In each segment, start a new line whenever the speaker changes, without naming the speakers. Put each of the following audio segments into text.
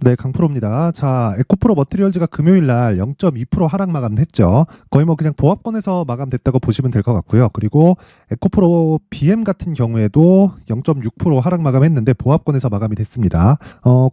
네, 강프로입니다. 자, 에코프로 머티리얼즈가 금요일 날 0.2% 하락 마감했죠. 거의 뭐 그냥 보합권에서 마감됐다고 보시면 될 것 같고요. 그리고 에코프로 BM 같은 경우에도 0.6% 하락 마감했는데 보합권에서 마감이 됐습니다.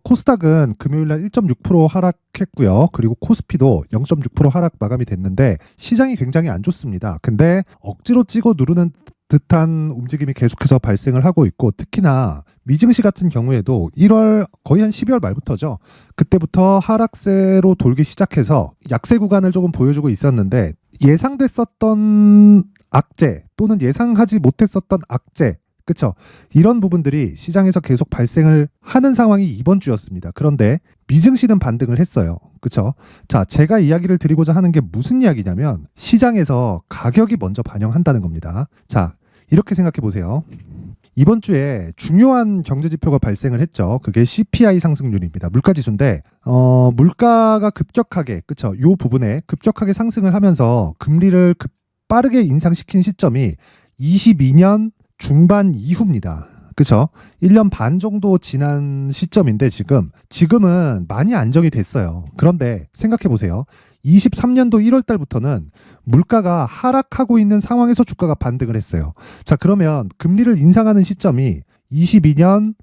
코스닥은 금요일 날 1.6% 하락했고요. 그리고 코스피도 0.6% 하락 마감이 됐는데 시장이 굉장히 안 좋습니다. 근데 억지로 찍어 누르는 듯한 움직임이 계속해서 발생을 하고 있고, 특히나 미증시 같은 경우에도 1월 거의 한 12월 말부터죠. 그때부터 하락세로 돌기 시작해서 약세 구간을 조금 보여주고 있었는데, 예상됐었던 악재 또는 예상하지 못했었던 악재, 그쵸? 이런 부분들이 시장에서 계속 발생을 하는 상황이 이번 주였습니다. 그런데 미증시는 반등을 했어요. 그쵸? 자, 제가 이야기를 드리고자 하는 게 무슨 이야기냐면 시장에서 가격이 먼저 반영한다는 겁니다. 자, 이렇게 생각해 보세요. 이번 주에 중요한 경제 지표가 발생을 했죠. 그게 CPI 상승률입니다. 물가지수인데 물가가 급격하게, 그쵸? 요 부분에 급격하게 상승을 하면서 금리를 빠르게 인상시킨 시점이 22년 중반 이후입니다. 그쵸? 1년 반 정도 지난 시점인데 지금은 많이 안정이 됐어요. 그런데 생각해 보세요. 23년도 1월 달부터는 물가가 하락하고 있는 상황에서 주가가 반등을 했어요. 자, 그러면 금리를 인상하는 시점이 22년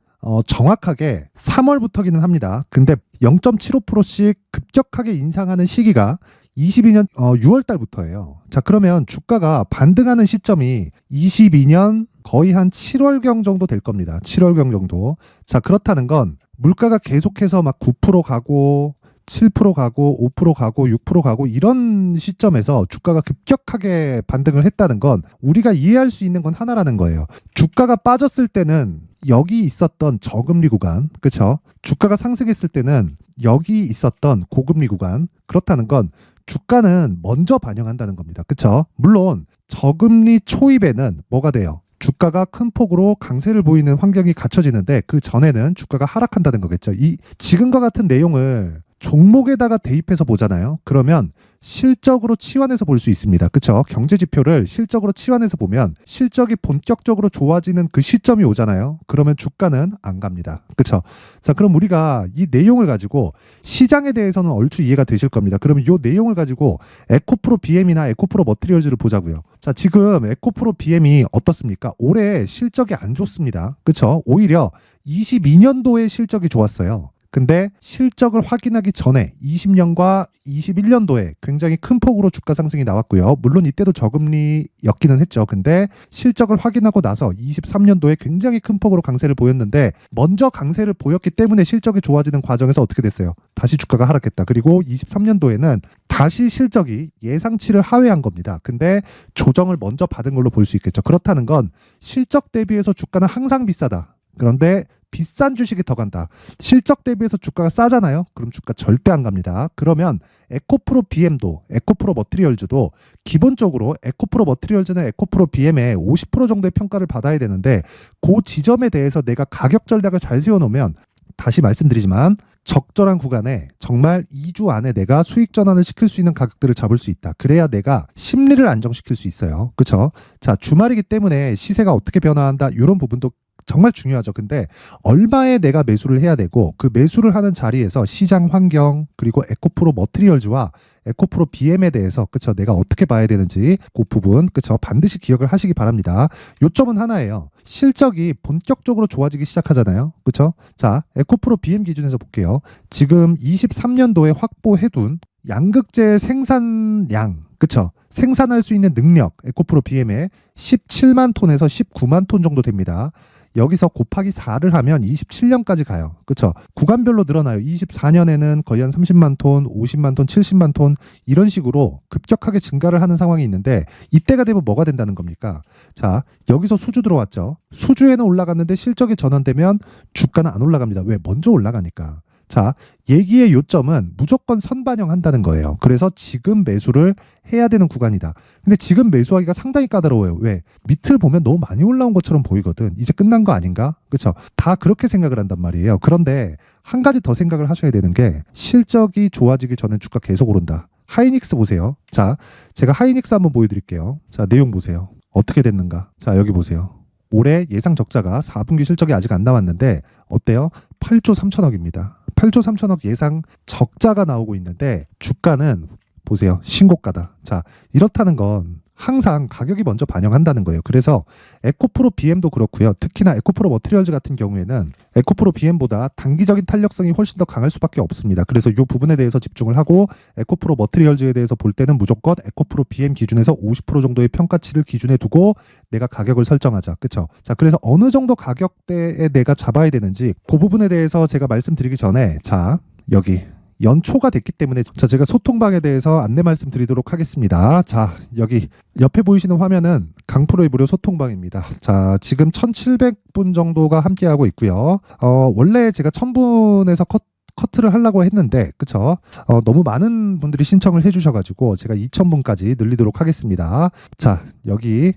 정확하게 3월부터기는 합니다. 근데 0.75%씩 급격하게 인상하는 시기가 22년 6월 달부터예요. 자, 그러면 주가가 반등하는 시점이 22년 거의 한 7월경 정도 될 겁니다. 7월경 정도. 자, 그렇다는 건 물가가 계속해서 막 9% 가고 7% 가고 5% 가고 6% 가고 이런 시점에서 주가가 급격하게 반등을 했다는 건 우리가 이해할 수 있는 건 하나라는 거예요. 주가가 빠졌을 때는 여기 있었던 저금리 구간, 그렇죠? 주가가 상승했을 때는 여기 있었던 고금리 구간. 그렇다는 건 주가는 먼저 반영한다는 겁니다. 그렇죠? 물론 저금리 초입에는 뭐가 돼요? 주가가 큰 폭으로 강세를 보이는 환경이 갖춰지는데 그 전에는 주가가 하락한다는 거겠죠. 이 지금과 같은 내용을 종목에다가 대입해서 보잖아요. 그러면 실적으로 치환해서 볼 수 있습니다. 그렇죠? 경제 지표를 실적으로 치환해서 보면 실적이 본격적으로 좋아지는 그 시점이 오잖아요. 그러면 주가는 안 갑니다. 그렇죠? 자, 그럼 우리가 이 내용을 가지고 시장에 대해서는 얼추 이해가 되실 겁니다. 그러면 이 내용을 가지고 에코프로 BM이나 에코프로 머티리얼즈를 보자고요. 자, 지금 에코프로 BM이 어떻습니까? 올해 실적이 안 좋습니다. 그렇죠? 오히려 22년도에 실적이 좋았어요. 근데 실적을 확인하기 전에 20년과 21년도에 굉장히 큰 폭으로 주가 상승이 나왔고요. 물론 이때도 저금리였기는 했죠. 근데 실적을 확인하고 나서 23년도에 굉장히 큰 폭으로 강세를 보였는데 먼저 강세를 보였기 때문에 실적이 좋아지는 과정에서 어떻게 됐어요? 다시 주가가 하락했다. 그리고 23년도에는 다시 실적이 예상치를 하회한 겁니다. 근데 조정을 먼저 받은 걸로 볼 수 있겠죠. 그렇다는 건 실적 대비해서 주가는 항상 비싸다. 그런데 비싼 주식이 더 간다. 실적 대비해서 주가가 싸잖아요. 그럼 주가 절대 안 갑니다. 그러면 에코프로 BM도 에코프로 머티리얼즈도 기본적으로 에코프로 머티리얼즈는 에코프로 BM의 50% 정도의 평가를 받아야 되는데 그 지점에 대해서 내가 가격 전략을 잘 세워놓으면 다시 말씀드리지만 적절한 구간에 정말 2주 안에 내가 수익 전환을 시킬 수 있는 가격들을 잡을 수 있다. 그래야 내가 심리를 안정시킬 수 있어요. 그렇죠? 자, 주말이기 때문에 시세가 어떻게 변화한다. 이런 부분도 정말 중요하죠. 근데 얼마에 내가 매수를 해야 되고 그 매수를 하는 자리에서 시장 환경 그리고 에코프로 머티리얼즈와 에코프로 BM에 대해서 그쵸 내가 어떻게 봐야 되는지 그 부분 그쵸 반드시 기억을 하시기 바랍니다. 요점은 하나예요. 실적이 본격적으로 좋아지기 시작하잖아요. 그쵸? 자, 에코프로 BM 기준에서 볼게요. 지금 23년도에 확보해둔 양극재 생산량 그쵸? 생산할 수 있는 능력 에코프로 BM에 17만 톤에서 19만 톤 정도 됩니다. 여기서 곱하기 4를 하면 27년까지 가요. 그렇죠? 구간별로 늘어나요. 24년에는 거의 한 30만 톤, 50만 톤, 70만 톤 이런 식으로 급격하게 증가를 하는 상황이 있는데 이때가 되면 뭐가 된다는 겁니까? 자, 여기서 수주 들어왔죠. 수주에는 올라갔는데 실적이 전환되면 주가는 안 올라갑니다. 왜? 먼저 올라가니까. 자, 얘기의 요점은 무조건 선반영한다는 거예요. 그래서 지금 매수를 해야 되는 구간이다. 근데 지금 매수하기가 상당히 까다로워요. 왜? 밑을 보면 너무 많이 올라온 것처럼 보이거든. 이제 끝난 거 아닌가? 그렇죠? 다 그렇게 생각을 한단 말이에요. 그런데 한 가지 더 생각을 하셔야 되는 게 실적이 좋아지기 전에 주가 계속 오른다. 하이닉스 보세요. 자, 제가 하이닉스 한번 보여드릴게요. 자, 내용 보세요. 어떻게 됐는가? 자, 여기 보세요. 올해 예상 적자가 4분기 실적이 아직 안 나왔는데 어때요? 8조 3천억입니다. 8조 3천억 예상 적자가 나오고 있는데 주가는 보세요. 신고가다. 자, 이렇다는 건 항상 가격이 먼저 반영한다는 거예요. 그래서 에코프로 BM도 그렇고요. 특히나 에코프로 머티리얼즈 같은 경우에는 에코프로 BM보다 단기적인 탄력성이 훨씬 더 강할 수밖에 없습니다. 그래서 이 부분에 대해서 집중을 하고 에코프로 머티리얼즈에 대해서 볼 때는 무조건 에코프로 BM 기준에서 50% 정도의 평가치를 기준에 두고 내가 가격을 설정하자. 그렇죠? 자, 그래서 어느 정도 가격대에 내가 잡아야 되는지 그 부분에 대해서 제가 말씀드리기 전에 자, 여기 연초가 됐기 때문에 자, 제가 소통방에 대해서 안내 말씀드리도록 하겠습니다. 자, 여기 옆에 보이시는 화면은 강프로의 무료 소통방입니다. 자, 지금 1,700분 정도가 함께하고 있고요. 원래 제가 1,000분에서 커트를 하려고 했는데 그쵸? 너무 많은 분들이 신청을 해주셔가지고 제가 2,000분까지 늘리도록 하겠습니다. 자, 여기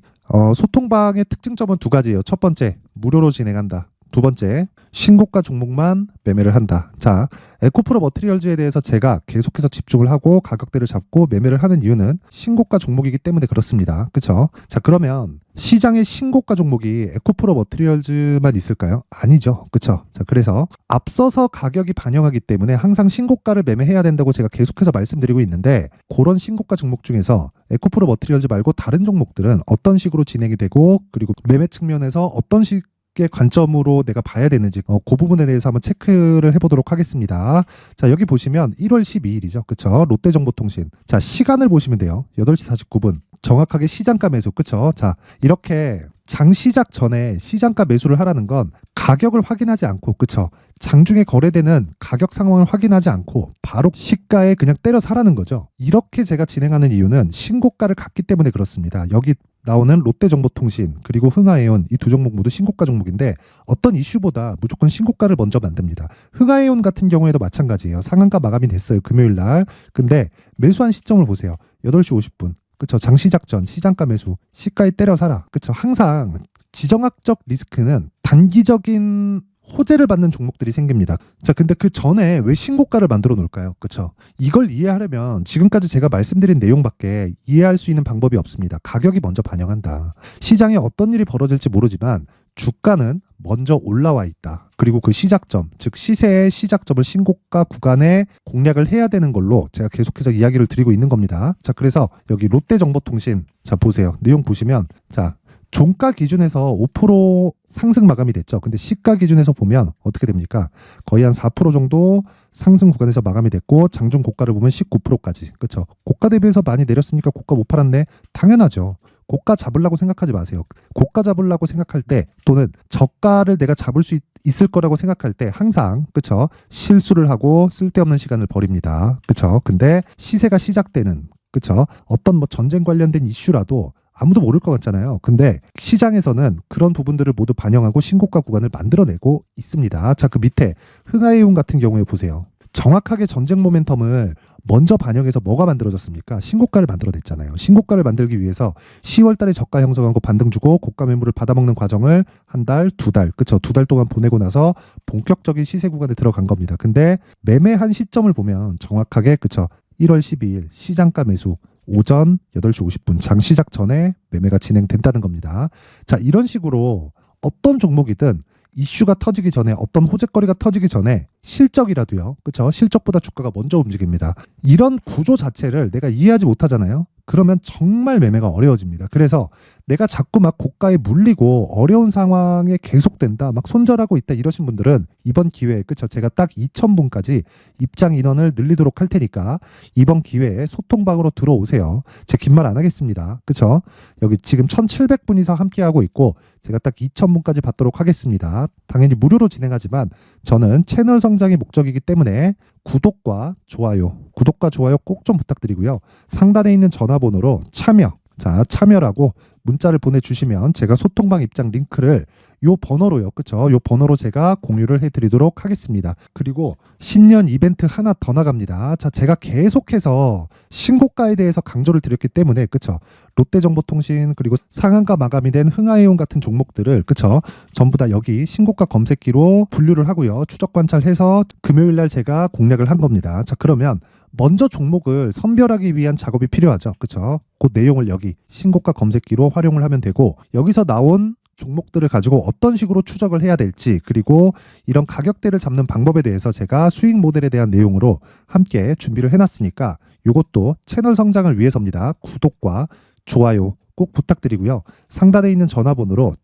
소통방의 특징점은 두 가지예요. 첫 번째, 무료로 진행한다. 두 번째, 신고가 종목만 매매를 한다. 자, 에코프로 머티리얼즈에 대해서 제가 계속해서 집중을 하고 가격대를 잡고 매매를 하는 이유는 신고가 종목이기 때문에 그렇습니다. 그렇죠? 자, 그러면 시장에 신고가 종목이 에코프로 머티리얼즈만 있을까요? 아니죠. 그렇죠? 자, 그래서 앞서서 가격이 반영하기 때문에 항상 신고가를 매매해야 된다고 제가 계속해서 말씀드리고 있는데 그런 신고가 종목 중에서 에코프로 머티리얼즈 말고 다른 종목들은 어떤 식으로 진행이 되고 그리고 매매 측면에서 어떤 식 관점으로 내가 봐야 되는지 그 부분에 대해서 한번 체크를 해보도록 하겠습니다. 자, 여기 보시면 1월 12일이죠. 그쵸? 롯데정보통신. 자, 시간을 보시면 돼요. 8시 49분. 정확하게 시장가 매수. 그쵸? 자, 이렇게 장 시작 전에 시장가 매수를 하라는 건 가격을 확인하지 않고 그쵸? 장중에 거래되는 가격 상황을 확인하지 않고 바로 시가에 그냥 때려 사라는 거죠. 이렇게 제가 진행하는 이유는 신고가를 갔기 때문에 그렇습니다. 여기 나오는 롯데정보통신 그리고 흥하해온 이 두 종목 모두 신고가 종목인데 어떤 이슈보다 무조건 신고가를 먼저 만듭니다. 흥하해온 같은 경우에도 마찬가지예요. 상한가 마감이 됐어요. 금요일 날. 근데 매수한 시점을 보세요. 8시 50분. 그쵸? 장 시작 전 시장가 매수. 시가에 때려 사라. 그쵸? 항상 지정학적 리스크는 단기적인 호재를 받는 종목들이 생깁니다. 자, 근데 그 전에 왜 신고가를 만들어 놓을까요? 그쵸? 이걸 이해하려면 지금까지 제가 말씀드린 내용밖에 이해할 수 있는 방법이 없습니다. 가격이 먼저 반영한다. 시장에 어떤 일이 벌어질지 모르지만 주가는 먼저 올라와 있다. 그리고 그 시작점, 즉 시세의 시작점을 신고가 구간에 공략을 해야 되는 걸로 제가 계속해서 이야기를 드리고 있는 겁니다. 자, 그래서 여기 롯데정보통신 자 보세요. 내용 보시면 자 종가 기준에서 5% 상승 마감이 됐죠. 근데 시가 기준에서 보면 어떻게 됩니까? 거의 한 4% 정도 상승 구간에서 마감이 됐고 장중 고가를 보면 19%까지. 그렇죠? 고가 대비해서 많이 내렸으니까 고가 못 팔았네. 당연하죠. 고가 잡으려고 생각하지 마세요. 고가 잡으려고 생각할 때 또는 저가를 내가 잡을 수 있을 거라고 생각할 때 항상 그쵸? 실수를 하고 쓸데없는 시간을 버립니다. 그쵸? 근데 시세가 시작되는 그쵸? 어떤 뭐 전쟁 관련된 이슈라도 아무도 모를 것 같잖아요. 근데 시장에서는 그런 부분들을 모두 반영하고 신고가 구간을 만들어내고 있습니다. 자, 그 밑에 흥하해운 같은 경우에 보세요. 정확하게 전쟁 모멘텀을 먼저 반영해서 뭐가 만들어졌습니까? 신고가를 만들어냈잖아요. 신고가를 만들기 위해서 10월 달에 저가 형성하고 반등 주고 고가 매물을 받아먹는 과정을 한 달, 두 달, 그쵸? 2달 동안 보내고 나서 본격적인 시세 구간에 들어간 겁니다. 근데 매매한 시점을 보면 정확하게 그쵸? 1월 12일 시장가 매수 오전 8시 50분 장 시작 전에 매매가 진행된다는 겁니다. 자, 이런 식으로 어떤 종목이든 이슈가 터지기 전에 어떤 호재거리가 터지기 전에 실적이라도요. 그렇죠? 실적보다 주가가 먼저 움직입니다. 이런 구조 자체를 내가 이해하지 못하잖아요. 그러면 정말 매매가 어려워집니다. 그래서 내가 자꾸 막 고가에 물리고 어려운 상황에 계속된다, 막 손절하고 있다 이러신 분들은 이번 기회에 그쵸? 제가 딱 2,000분까지 입장 인원을 늘리도록 할 테니까 이번 기회에 소통방으로 들어오세요. 제 긴 말 안 하겠습니다. 그쵸? 여기 지금 1,700분이서 함께하고 있고 제가 딱 2,000분까지 받도록 하겠습니다. 당연히 무료로 진행하지만 저는 채널 성장이 목적이기 때문에 구독과 좋아요 꼭 좀 부탁드리고요. 상단에 있는 전화번호로 참여라고 문자를 보내주시면 제가 소통방 입장 링크를 요 번호로요. 그쵸? 요 번호로 제가 공유를 해드리도록 하겠습니다. 그리고 신년 이벤트 하나 더 나갑니다. 자, 제가 계속해서 신고가에 대해서 강조를 드렸기 때문에 그쵸? 롯데정보통신 그리고 상한가 마감이 된 흥하해온 같은 종목들을 그쵸? 전부 다 여기 신고가 검색기로 분류를 하고요. 추적 관찰해서 금요일날 제가 공략을 한 겁니다. 자, 그러면 먼저 종목을 선별하기 위한 작업이 필요하죠. 그쵸? 그 내용을 여기 신고가 검색기로 활용을 하면 되고 여기서 나온 종목들을 가지고 어떤 식으로 추적을 해야 될지, 그리고 이런 가격대를 잡는 방법에 대해서 제가 수익 모델에 대한 내용으로 함께 준비를 해놨으니까 이것도 채널 성장을 위해서입니다. 구독과 좋아요 꼭 부탁드리고요. 상단에 있는 전화번호로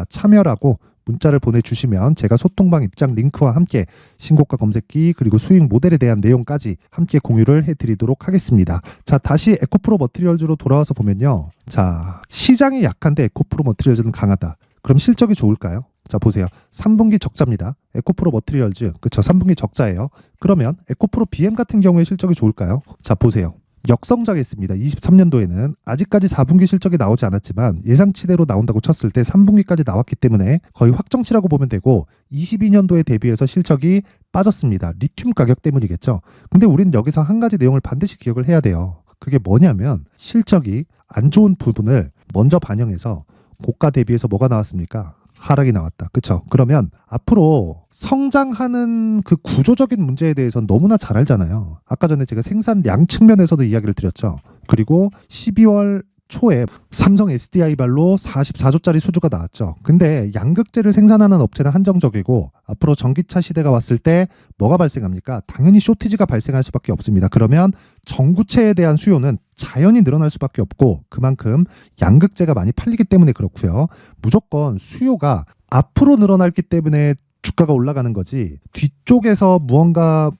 참여라고 문자를 보내주시면 제가 소통방 입장 링크와 함께 신고가 검색기 그리고 수익 모델에 대한 내용까지 함께 공유를 해드리도록 하겠습니다. 자, 다시 에코프로 머티리얼즈로 돌아와서 보면요. 자, 시장이 약한데 에코프로 머티리얼즈는 강하다. 그럼 실적이 좋을까요? 자, 보세요. 3분기 적자입니다. 에코프로 머티리얼즈, 그쵸? 3분기 적자예요. 그러면 에코프로 BM 같은 경우에 실적이 좋을까요? 자, 보세요. 역성장했습니다. 23년도에는 아직까지 4분기 실적이 나오지 않았지만 예상치대로 나온다고 쳤을 때 3분기까지 나왔기 때문에 거의 확정치라고 보면 되고, 22년도에 대비해서 실적이 빠졌습니다. 리튬 가격 때문이겠죠. 근데 우리는 여기서 한 가지 내용을 반드시 기억을 해야 돼요. 그게 뭐냐면 실적이 안 좋은 부분을 먼저 반영해서 고가 대비해서 뭐가 나왔습니까? 하락이 나왔다. 그쵸? 그러면 앞으로 성장하는 그 구조적인 문제에 대해서는 너무나 잘 알잖아요. 아까 전에 제가 생산량 측면에서도 이야기를 드렸죠. 그리고 12월 초에 삼성 SDI발로 44조짜리 수주가 나왔죠. 근데 양극재를 생산하는 업체는 한정적이고 앞으로 전기차 시대가 왔을 때 뭐가 발생합니까? 당연히 쇼티지가 발생할 수밖에 없습니다. 그러면 전구체에 대한 수요는 자연히 늘어날 수밖에 없고 그만큼 양극재가 많이 팔리기 때문에 그렇고요. 무조건 수요가 앞으로 늘어났기 때문에 주가가 올라가는 거지, 뒤쪽에서 무언가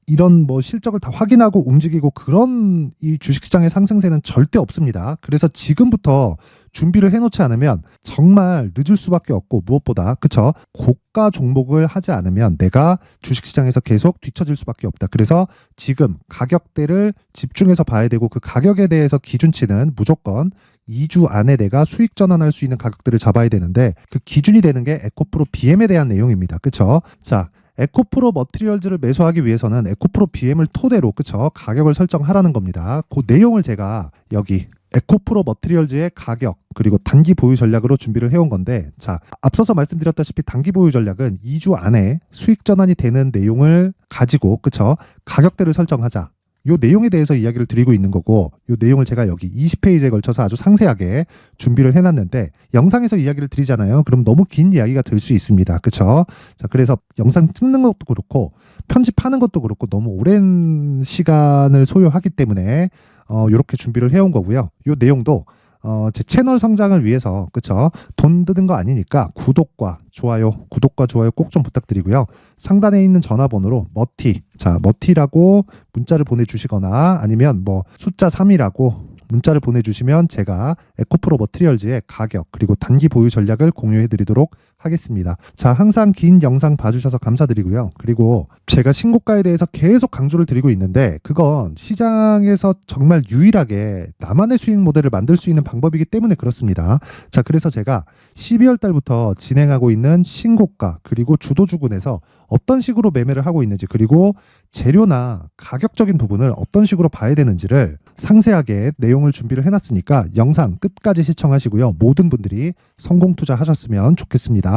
이런 실적을 다 확인하고 움직이고 그런 이 주식시장의 상승세는 절대 없습니다. 그래서 지금부터 준비를 해놓지 않으면 정말 늦을 수밖에 없고, 무엇보다 그쵸? 고가 종목을 하지 않으면 내가 주식시장에서 계속 뒤처질 수밖에 없다. 그래서 지금 가격대를 집중해서 봐야 되고, 그 가격에 대해서 기준치는 무조건 2주 안에 내가 수익 전환할 수 있는 가격들을 잡아야 되는데, 그 기준이 되는 게 에코프로 BM에 대한 내용입니다. 그쵸? 자, 에코프로 머티리얼즈를 매수하기 위해서는 에코프로 BM을 토대로 그쵸? 가격을 설정하라는 겁니다. 그 내용을 제가 여기 에코프로 머티리얼즈의 가격 그리고 단기 보유 전략으로 준비를 해온 건데, 자, 앞서서 말씀드렸다시피 단기 보유 전략은 2주 안에 수익 전환이 되는 내용을 가지고 그쵸? 가격대를 설정하자. 요 내용에 대해서 이야기를 드리고 있는 거고, 요 내용을 제가 여기 20페이지에 걸쳐서 아주 상세하게 준비를 해놨는데, 영상에서 이야기를 드리잖아요. 그럼 너무 긴 이야기가 될 수 있습니다. 그쵸? 자, 그래서 영상 찍는 것도 그렇고 편집하는 것도 그렇고 너무 오랜 시간을 소요하기 때문에 요렇게 준비를 해온 거고요. 요 내용도 제 채널 성장을 위해서 그쵸? 돈 드는 거 아니니까 구독과 좋아요 꼭 좀 부탁드리고요. 상단에 있는 전화번호로 머티라고 문자를 보내주시거나 아니면 숫자 3이라고 문자를 보내주시면 제가 에코프로 머티리얼즈의 가격 그리고 단기 보유 전략을 공유해드리도록 하겠습니다. 자, 항상 긴 영상 봐주셔서 감사드리고요. 그리고 제가 신고가에 대해서 계속 강조를 드리고 있는데, 그건 시장에서 정말 유일하게 나만의 수익 모델을 만들 수 있는 방법이기 때문에 그렇습니다. 자, 그래서 제가 12월 달부터 진행하고 있는 신고가 그리고 주도주군에서 어떤 식으로 매매를 하고 있는지, 그리고 재료나 가격적인 부분을 어떤 식으로 봐야 되는지를 상세하게 내용을 준비를 해놨으니까 영상 끝까지 시청하시고요. 모든 분들이 성공 투자하셨으면 좋겠습니다.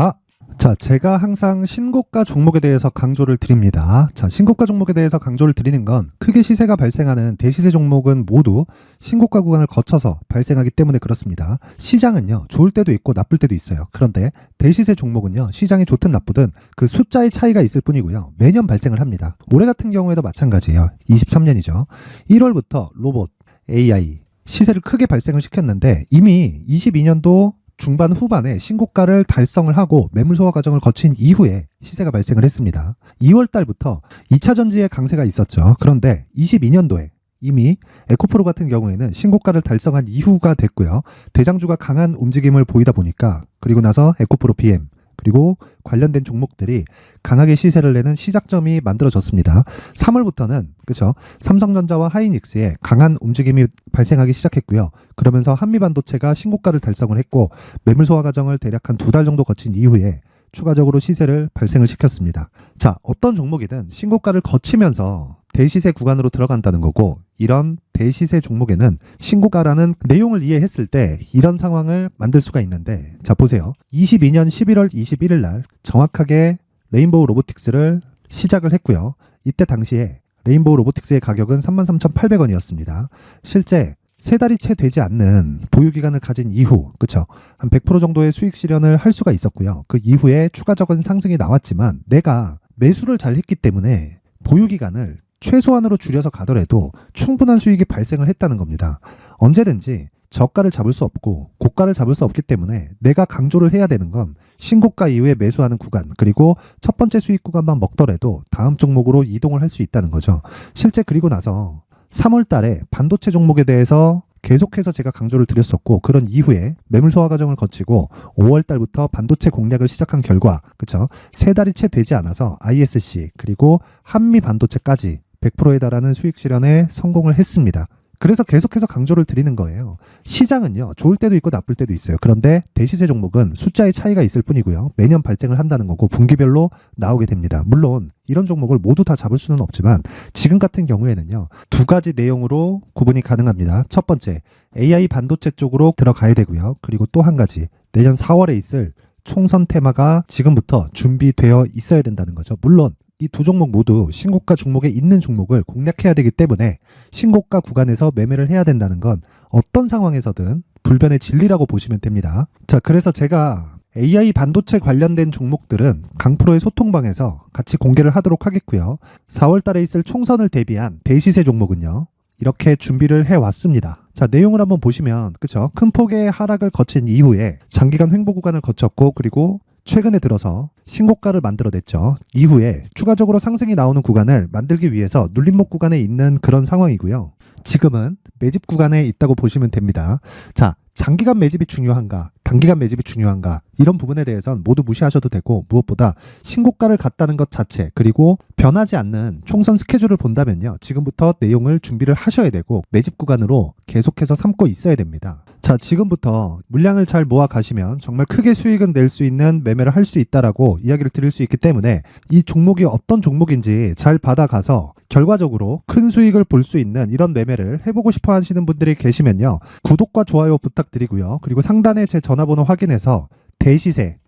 자, 제가 항상 신고가 종목에 대해서 강조를 드립니다. 자, 신고가 종목에 대해서 강조를 드리는 건 크게 시세가 발생하는 대시세 종목은 모두 신고가 구간을 거쳐서 발생하기 때문에 그렇습니다. 시장은요, 좋을 때도 있고 나쁠 때도 있어요. 그런데 대시세 종목은요, 시장이 좋든 나쁘든 그 숫자의 차이가 있을 뿐이고요. 매년 발생을 합니다. 올해 같은 경우에도 마찬가지예요. 23년이죠. 1월부터 로봇, AI 시세를 크게 발생을 시켰는데 이미 22년도 중반 후반에 신고가를 달성을 하고 매물 소화 과정을 거친 이후에 시세가 발생을 했습니다. 2월 달부터 2차 전지의 강세가 있었죠. 그런데 22년도에 이미 에코프로 같은 경우에는 신고가를 달성한 이후가 됐고요. 대장주가 강한 움직임을 보이다 보니까, 그리고 나서 에코프로 BM 그리고 관련된 종목들이 강하게 시세를 내는 시작점이 만들어졌습니다. 3월부터는 그렇죠, 삼성전자와 하이닉스의 강한 움직임이 발생하기 시작했고요. 그러면서 한미반도체가 신고가를 달성을 했고 매물 소화 과정을 대략 한 2달 정도 거친 이후에 추가적으로 시세를 발생을 시켰습니다. 자, 어떤 종목이든 신고가를 거치면서 대시세 구간으로 들어간다는 거고, 이런 대시세 종목에는 신고가라는 내용을 이해했을 때 이런 상황을 만들 수가 있는데, 자, 보세요. 22년 11월 21일 날 정확하게 레인보우 로보틱스를 시작을 했고요. 이때 당시에 레인보우 로보틱스의 가격은 33,800원이었습니다. 실제 3달이 채 되지 않는 보유기간을 가진 이후, 그쵸? 한 100% 정도의 수익 실현을 할 수가 있었고요. 그 이후에 추가적인 상승이 나왔지만 내가 매수를 잘 했기 때문에 보유기간을 최소한으로 줄여서 가더라도 충분한 수익이 발생을 했다는 겁니다. 언제든지 저가를 잡을 수 없고 고가를 잡을 수 없기 때문에 내가 강조를 해야 되는 건 신고가 이후에 매수하는 구간, 그리고 첫 번째 수익 구간만 먹더라도 다음 종목으로 이동을 할 수 있다는 거죠. 실제 그리고 나서 3월 달에 반도체 종목에 대해서 계속해서 제가 강조를 드렸었고, 그런 이후에 매물 소화 과정을 거치고 5월 달부터 반도체 공략을 시작한 결과, 그쵸? 3달이 채 되지 않아서 ISC 그리고 한미 반도체까지 100%에 달하는 수익 실현에 성공을 했습니다. 그래서 계속해서 강조를 드리는 거예요. 시장은요, 좋을 때도 있고 나쁠 때도 있어요. 그런데 대시세 종목은 숫자의 차이가 있을 뿐이고요. 매년 발생을 한다는 거고 분기별로 나오게 됩니다. 물론 이런 종목을 모두 다 잡을 수는 없지만 지금 같은 경우에는요, 2가지 내용으로 구분이 가능합니다. 첫 번째, AI 반도체 쪽으로 들어가야 되고요. 그리고 또 한 가지, 내년 4월에 있을 총선 테마가 지금부터 준비되어 있어야 된다는 거죠. 물론 이 두 종목 모두 신고가 종목에 있는 종목을 공략해야 되기 때문에 신고가 구간에서 매매를 해야 된다는 건 어떤 상황에서든 불변의 진리라고 보시면 됩니다. 자, 그래서 제가 AI 반도체 관련된 종목들은 강프로의 소통방에서 같이 공개를 하도록 하겠고요. 4월 달에 있을 총선을 대비한 대시세 종목은요, 이렇게 준비를 해왔습니다. 자, 내용을 한번 보시면, 그쵸? 큰 폭의 하락을 거친 이후에 장기간 횡보 구간을 거쳤고, 그리고 최근에 들어서 신고가를 만들어냈죠. 이후에 추가적으로 상승이 나오는 구간을 만들기 위해서 눌림목 구간에 있는 그런 상황이고요. 지금은 매집 구간에 있다고 보시면 됩니다. 자, 장기간 매집이 중요한가, 단기간 매집이 중요한가, 이런 부분에 대해서는 모두 무시하셔도 되고, 무엇보다 신고가를 갔다는 것 자체, 그리고 변하지 않는 총선 스케줄을 본다면요, 지금부터 내용을 준비를 하셔야 되고 매집 구간으로 계속해서 삼고 있어야 됩니다. 자, 지금부터 물량을 잘 모아 가시면 정말 크게 수익은 낼 수 있는 매매를 할 수 있다라고 이야기를 드릴 수 있기 때문에 이 종목이 어떤 종목인지 잘 받아가서 결과적으로 큰 수익을 볼 수 있는 이런 매매를 해보고 싶어 하시는 분들이 계시면요, 구독과 좋아요 부탁드리고요. 그리고 상단에 제 전화번호 확인해서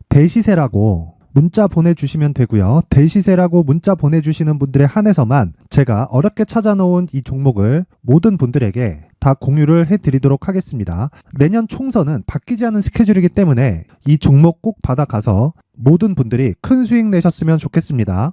대시세라고 문자 보내주시면 되고요. 대시세라고 문자 보내주시는 분들에 한해서만 제가 어렵게 찾아놓은 이 종목을 모든 분들에게 다 공유를 해드리도록 하겠습니다. 내년 총선은 바뀌지 않은 스케줄이기 때문에 이 종목 꼭 받아가서 모든 분들이 큰 수익 내셨으면 좋겠습니다.